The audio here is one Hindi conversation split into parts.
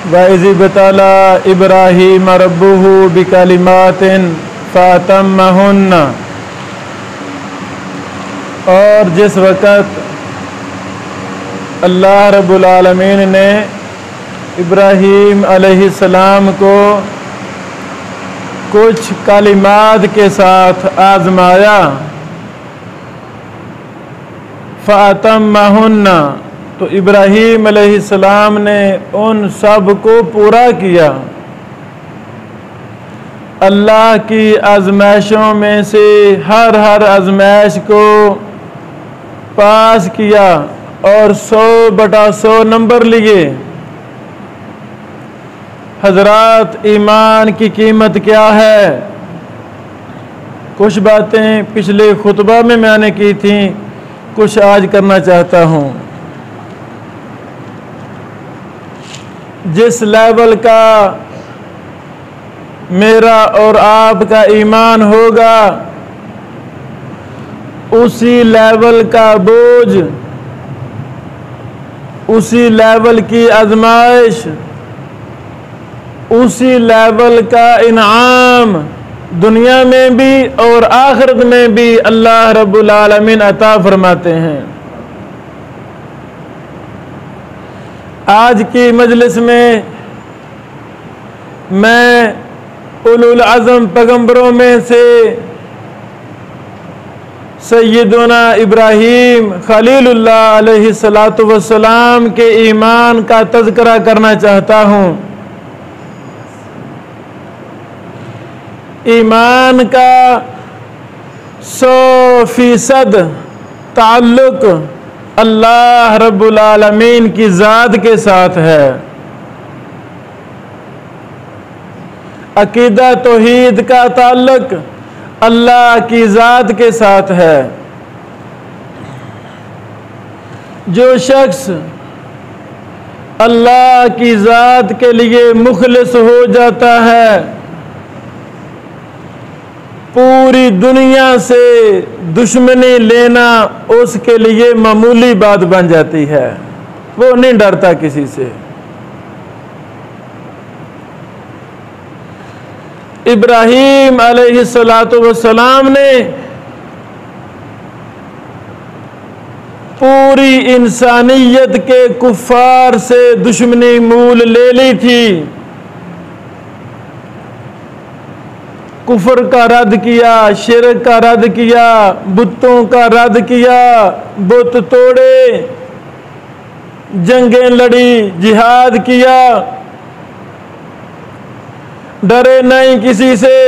वइज़िब्तला इब्राहीम रब्बुहु बिकलिमातिन फ़अतम्महुन्ना। और जिस वक़्त अल्लाह रब्बुल आलमीन ने इब्राहीम अलैहिस्सलाम को कुछ कलिमात के साथ आज़माया, फ़अतम्महुन्ना, तो इब्राहीम अलैहिस्सलाम ने उन सब को पूरा किया। अल्लाह की आज़माइशों में से हर आज़माइश को पास किया और 100/100 नंबर लिए। हज़रात, ईमान की कीमत क्या है? कुछ बातें पिछले खुतबा में मैंने की थी, कुछ आज करना चाहता हूँ। जिस लेवल का मेरा और आपका ईमान होगा, उसी लेवल का बोझ, उसी लेवल की आजमाइश, उसी लेवल का इनाम दुनिया में भी और आखिरत में भी अल्लाह रब्बुल आलमीन अता फरमाते हैं। आज की मजलिस में मैं उलुल अज़म पैगंबरों में से सय्यदुना इब्राहीम खलीलुल्लाह अलैहिस्सलातु वस्सलाम के ईमान का तज़किरा करना चाहता हूँ। ईमान का 100% ताल्लुक अल्लाह रब्बुल आलमीन की ज़ात के साथ है। अकीदा तौहीद का ताल्लुक अल्लाह की ज़ात के साथ है। जो शख्स अल्लाह की ज़ात के लिए मुखलिस हो जाता है, पूरी दुनिया से दुश्मनी लेना उसके लिए मामूली बात बन जाती है। वो नहीं डरता किसी से। इब्राहीम अलैहिस्सलातु वस्सलाम ने पूरी इंसानियत के कुफ्फार से दुश्मनी मूल ले ली थी। कुफर का रद्द किया, शिरक का रद्द किया, बुतों का रद्द किया, बुत तोड़े, जंगें लड़ी, जिहाद किया, डरे नहीं किसी से।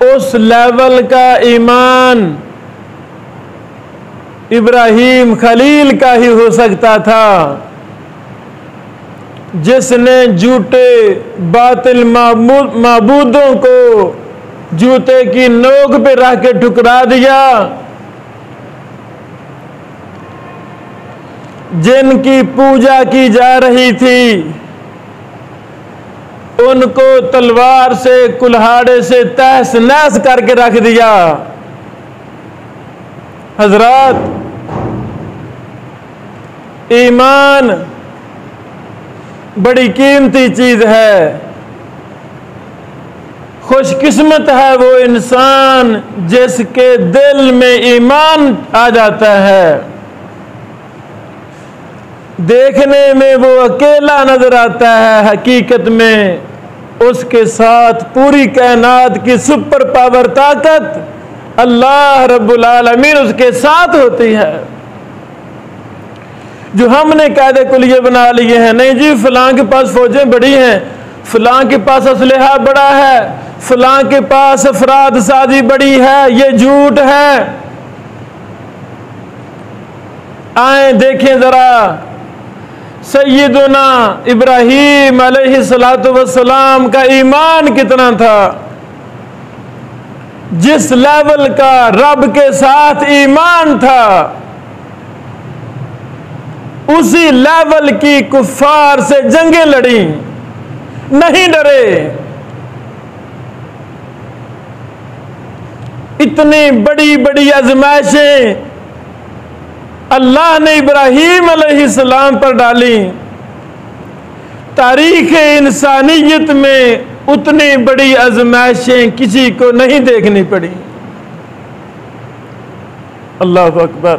उस लेवल का ईमान इब्राहीम खलील का ही हो सकता था, जिसने झूठे बातिल माबूदों को जूते की नोक पे रख के ठुकरा दिया, जिनकी पूजा की जा रही थी उनको तलवार से, कुल्हाड़े से तहस नहस करके रख दिया। हजरात, ईमान बड़ी कीमती चीज है। खुशकिस्मत है वो इंसान जिसके दिल में ईमान आ जाता है। देखने में वो अकेला नजर आता है, हकीकत में उसके साथ पूरी कायनात की सुपर पावर ताकत अल्लाह रब्बुल आलमीन उसके साथ होती है। जो हमने कायदे कुलिये बना लिए हैं, नहीं जी फलां के पास फौजें बड़ी हैं, फलां के पास असलहा बड़ा है, फलां के पास अफराद साजी बड़ी है, ये झूठ है। आए देखें जरा सय्यदुना इब्राहीम अलैहिस्सलातु वस्सलाम का ईमान कितना था। जिस लेवल का रब के साथ ईमान था, उसी लेवल की कुफ्फार से जंगें लड़ी, नहीं डरे। इतनी बड़ी बड़ी आजमाइशें अल्लाह ने इब्राहीम अलैहिस्सलाम पर डाली। तारीख इंसानियत में उतनी बड़ी आजमाइशें किसी को नहीं देखनी पड़ी। अल्लाह अकबर।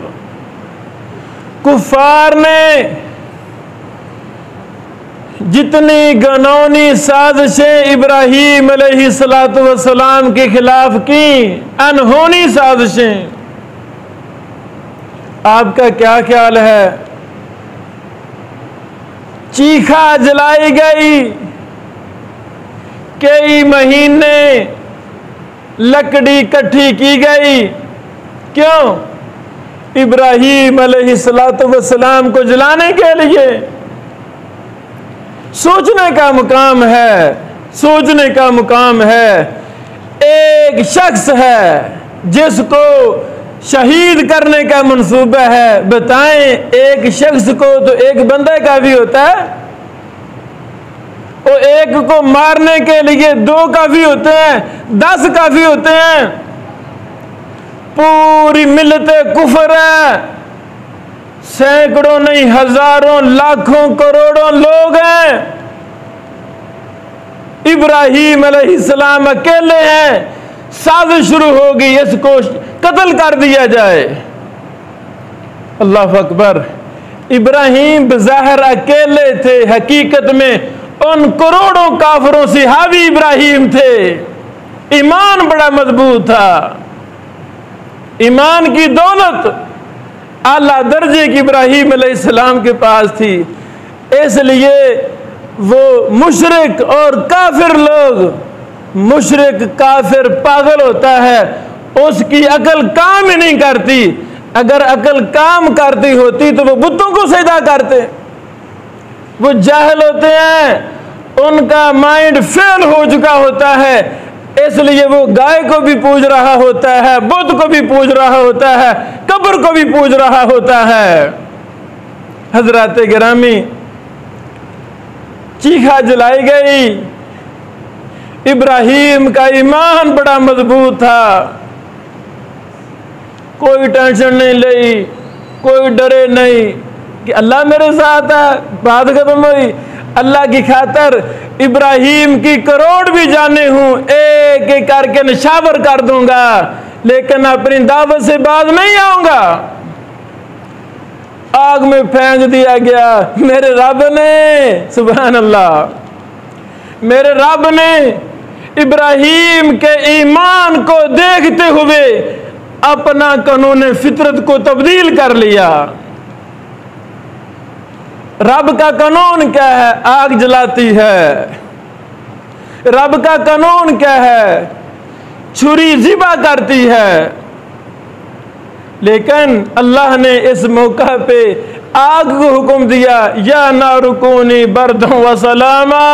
कुफार ने जितनी घिनौनी साजिशें इब्राहीम अलैहिस्सलातु वस्सलाम के खिलाफ की, अनहोनी साजिशें, आपका क्या ख्याल है? चीखा जलाई गई, कई महीने लकड़ी इकट्ठी की गई। क्यों? इब्राहीम अलैहिस्सलातु वस्सलाम को जलाने के लिए। सोचने का मुकाम है, सोचने का मुकाम है। एक शख्स है जिसको शहीद करने का मंसूबा है। बताएं, एक शख्स को तो एक बंदे का भी होता है, और एक को मारने के लिए 2 काफी होते हैं, 10 काफी होते हैं। पूरी मिल्लते कुफर है, सैकड़ों नहीं हजारों लाखों करोड़ों लोग हैं। इब्राहीम अलैहिस्सलाम अकेले हैं। साजिश शुरू होगी, इसको कत्ल कर दिया जाए। अल्लाह अकबर। इब्राहीम बज़ाहिर अकेले थे, हकीकत में उन करोड़ों काफरों से हावी इब्राहीम थे। ईमान बड़ा मजबूत था, ईमान की दौलत आला दर्जे की इब्राहीम अलैहिस्सलाम के पास थी। इसलिए वो मुशरिक और काफिर लोग, मुशरिक काफिर पागल होता है, उसकी अकल काम ही नहीं करती। अगर अकल काम करती होती तो वो बुतों को सजदा करते। वो जाहिल होते हैं, उनका माइंड फेल हो चुका होता है, इसलिए वो गाय को भी पूज रहा होता है, बुत को भी पूज रहा होता है, कब्र को भी पूज रहा होता है। हजरात गिरामी, चीखा जलाई गई। इब्राहीम का ईमान बड़ा मजबूत था, कोई टेंशन नहीं ली, कोई डरे नहीं कि अल्लाह मेरे साथ है। बात खत्म हुई। अल्लाह की खातर इब्राहीम की करोड़ भी जाने हूं, एक एक करके निशावर कर दूंगा, लेकिन अपनी दावत से बाज नहीं आऊंगा। आग में फेंक दिया गया। मेरे रब ने, सुभान अल्लाह, मेरे रब ने इब्राहीम के ईमान को देखते हुए अपना कानून फितरत को तब्दील कर लिया। रब का कानून क्या है? आग जलाती है। रब का कानून क्या है? छुरी ज़िबा करती है। लेकिन अल्लाह ने इस मौका पे आग को हुक्म दिया, या नारुकूनी बरदं व सलामा,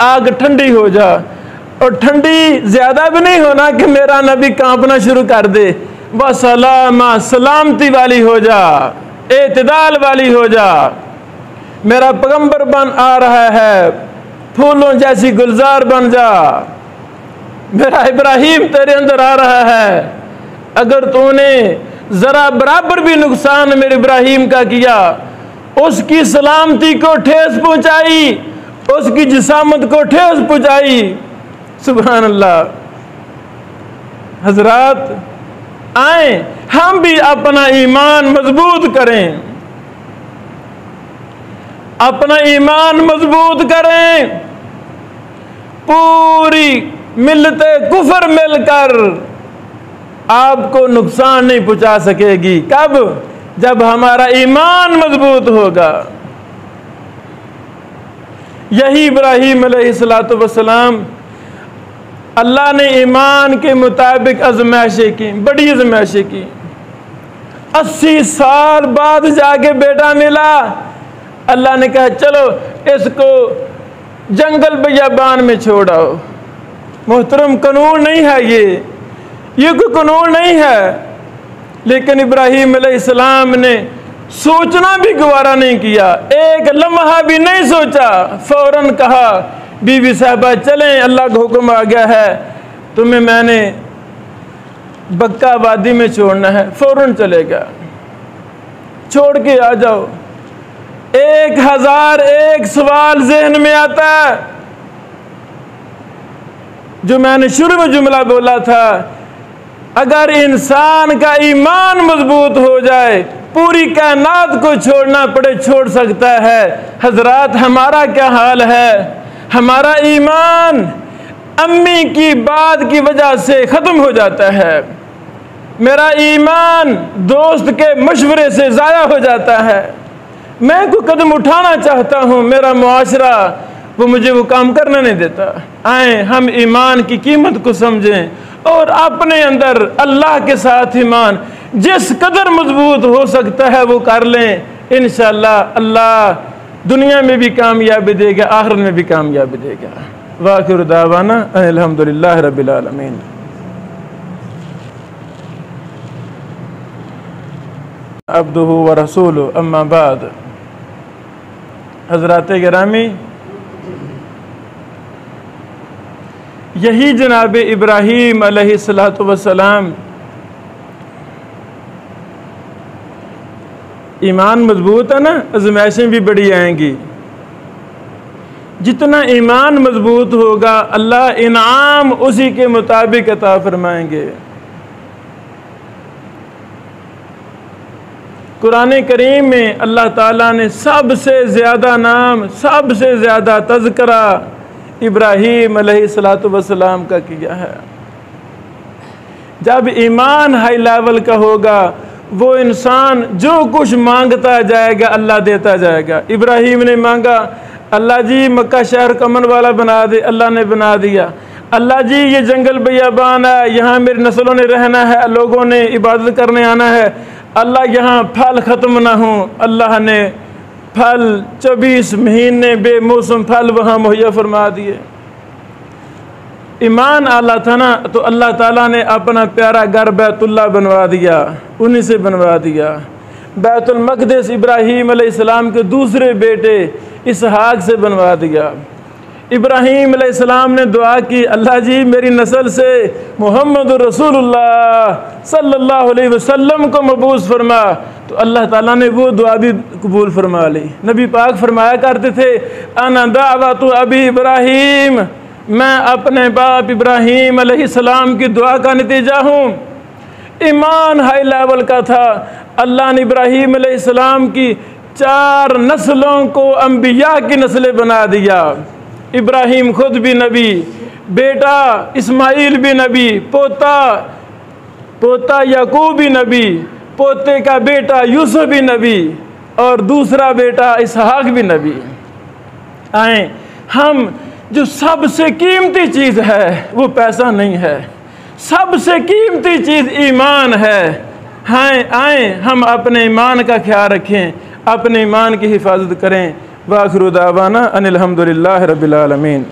आग ठंडी हो जा। और ठंडी ज्यादा भी नहीं होना कि मेरा नबी कांपना शुरू कर दे। व सलामा, सलामती वाली हो जा, एतदाल वाली हो जा। मेरा पैगंबर बन आ रहा है, फूलों जैसी गुलजार बन जा। मेरा इब्राहीम तेरे अंदर आ रहा है। अगर तूने जरा बराबर भी नुकसान मेरे इब्राहीम का किया, उसकी सलामती को ठेस पहुंचाई, उसकी जिसामत को ठेस पहुंचाई, सुभान अल्लाह। हजरात, आए हम भी अपना ईमान मजबूत करें, अपना ईमान मजबूत करें। पूरी मिलते कुफर मिलकर आपको नुकसान नहीं पहुंचा सकेगी। कब? जब हमारा ईमान मजबूत होगा। यही इब्राहीम अलैहिस्सलातु वस्सलाम, अल्लाह ने ईमान के मुताबिक आज़माइशें की, बड़ी आज़माइशें की। 80 साल बाद जाके बेटा मिला। अल्लाह ने कहा चलो इसको जंगल बियाबान में छोड़ आओ। मोहतरम, कानून नहीं है ये कोई कानून नहीं है। लेकिन इब्राहीम अलैहिस्सलाम ने सोचना भी गवारा नहीं किया, एक लम्हा भी नहीं सोचा। फौरन कहा, बीवी साहबा चलें, अल्लाह का हुक्म आ गया है, तुम्हें मैंने बक्का वादी में छोड़ना है। फौरन चलेगा। छोड़ के आ जाओ। 1001 सवाल जहन में आता है। जो मैंने शुरू में जुमला बोला था, अगर इंसान का ईमान मजबूत हो जाए पूरी कायनात को छोड़ना पड़े छोड़ सकता है। हजरात, हमारा क्या हाल है? हमारा ईमान अम्मी की बात की वजह से ख़त्म हो जाता है। मेरा ईमान दोस्त के मशवरे से ज़ाया हो जाता है। मैं कोई कदम उठाना चाहता हूँ, मेरा मुआशरा वो मुझे वो काम करने नहीं देता। आए हम ईमान की कीमत को समझें और अपने अंदर अल्लाह के साथ ईमान जिस कदर मजबूत हो सकता है वो कर लें। इंशाअल्लाह अल्लाह दुनिया में भी कामयाबी देगा, आखिरत में भी कामयाबी देगा। वाखिर दावाना अल्हम्दुलिल्लाह रब्बिल आलमीन। अब्दुहु व रसूलुहु अम्मा बाद। हज़रात गिरामी, यही जनाब इब्राहीम अलैहिस्सलातु वस्सलाम ईमान मजबूत है ना, आज़माइशें भी बड़ी आएंगी। जितना ईमान मजबूत होगा अल्लाह इनाम उसी के मुताबिक अता फरमाएंगे। कुरान करीम में अल्लाह ताला ने सबसे ज़्यादा नाम, सबसे ज़्यादा तज़किरा इब्राहीम अलैहिस्सलातु वस्सलाम का किया है। जब ईमान हाई लेवल का होगा वो इंसान जो कुछ मांगता जाएगा अल्लाह देता जाएगा। इब्राहीम ने मांगा, अल्लाह जी मक्का शहर को अमन वाला बना दे, अल्लाह ने बना दिया। अल्लाह जी ये जंगल बियाबान है, यहाँ मेरी नस्लों ने रहना है, लोगों ने इबादत करने आना है, अल्लाह यहाँ फल ख़त्म ना हो। अल्लाह ने फल 24 महीने बेमौसम फल वहाँ मुहैया फरमा दिए। ईमान आला था ना, तो अल्लाह ताला ने अपना प्यारा घर बैतुल्लाह बनवा दिया, उन्हीं से बनवा दिया। बैतुल मक़दिस इब्राहीम अलैहिस्सलाम के दूसरे बेटे इसहाक से बनवा दिया। इब्राहीम अलैहिस्सलाम ने दुआ की, अल्लाह जी मेरी नस्ल से मोहम्मद रसूलुल्लाह सल्लल्लाहु अलैहि वसल्लम को मबूस फरमा। तो अल्लाह ताला ने वो दुआ भी कबूल फरमा ली। नबी पाक फरमाया करते थे, अना दावतु अबी इब्राहीम, मैं अपने बाप इब्राहीम अलैहिस्सलाम की दुआ का नतीजा हूँ। ईमान हाई लेवल का था। अल्लाह ने इब्राहीम अलैहिस्सलाम की 4 नस्लों को अंबिया की नस्लें बना दिया। इब्राहीम खुद भी नबी, बेटा इस्माइल भी नबी, पोता याकूब भी नबी, पोते का बेटा यूसुफ भी नबी और दूसरा बेटा इसहाक भी नबी। आए हम जो सबसे कीमती चीज़ है वो पैसा नहीं है, सबसे कीमती चीज़ ईमान है। हाँ, आए हम अपने ईमान का ख्याल रखें, अपने ईमान की हिफाजत करें। वाखिर दावाना अनिल हम्दुलिल्लाहि रब्बिल आलमीन।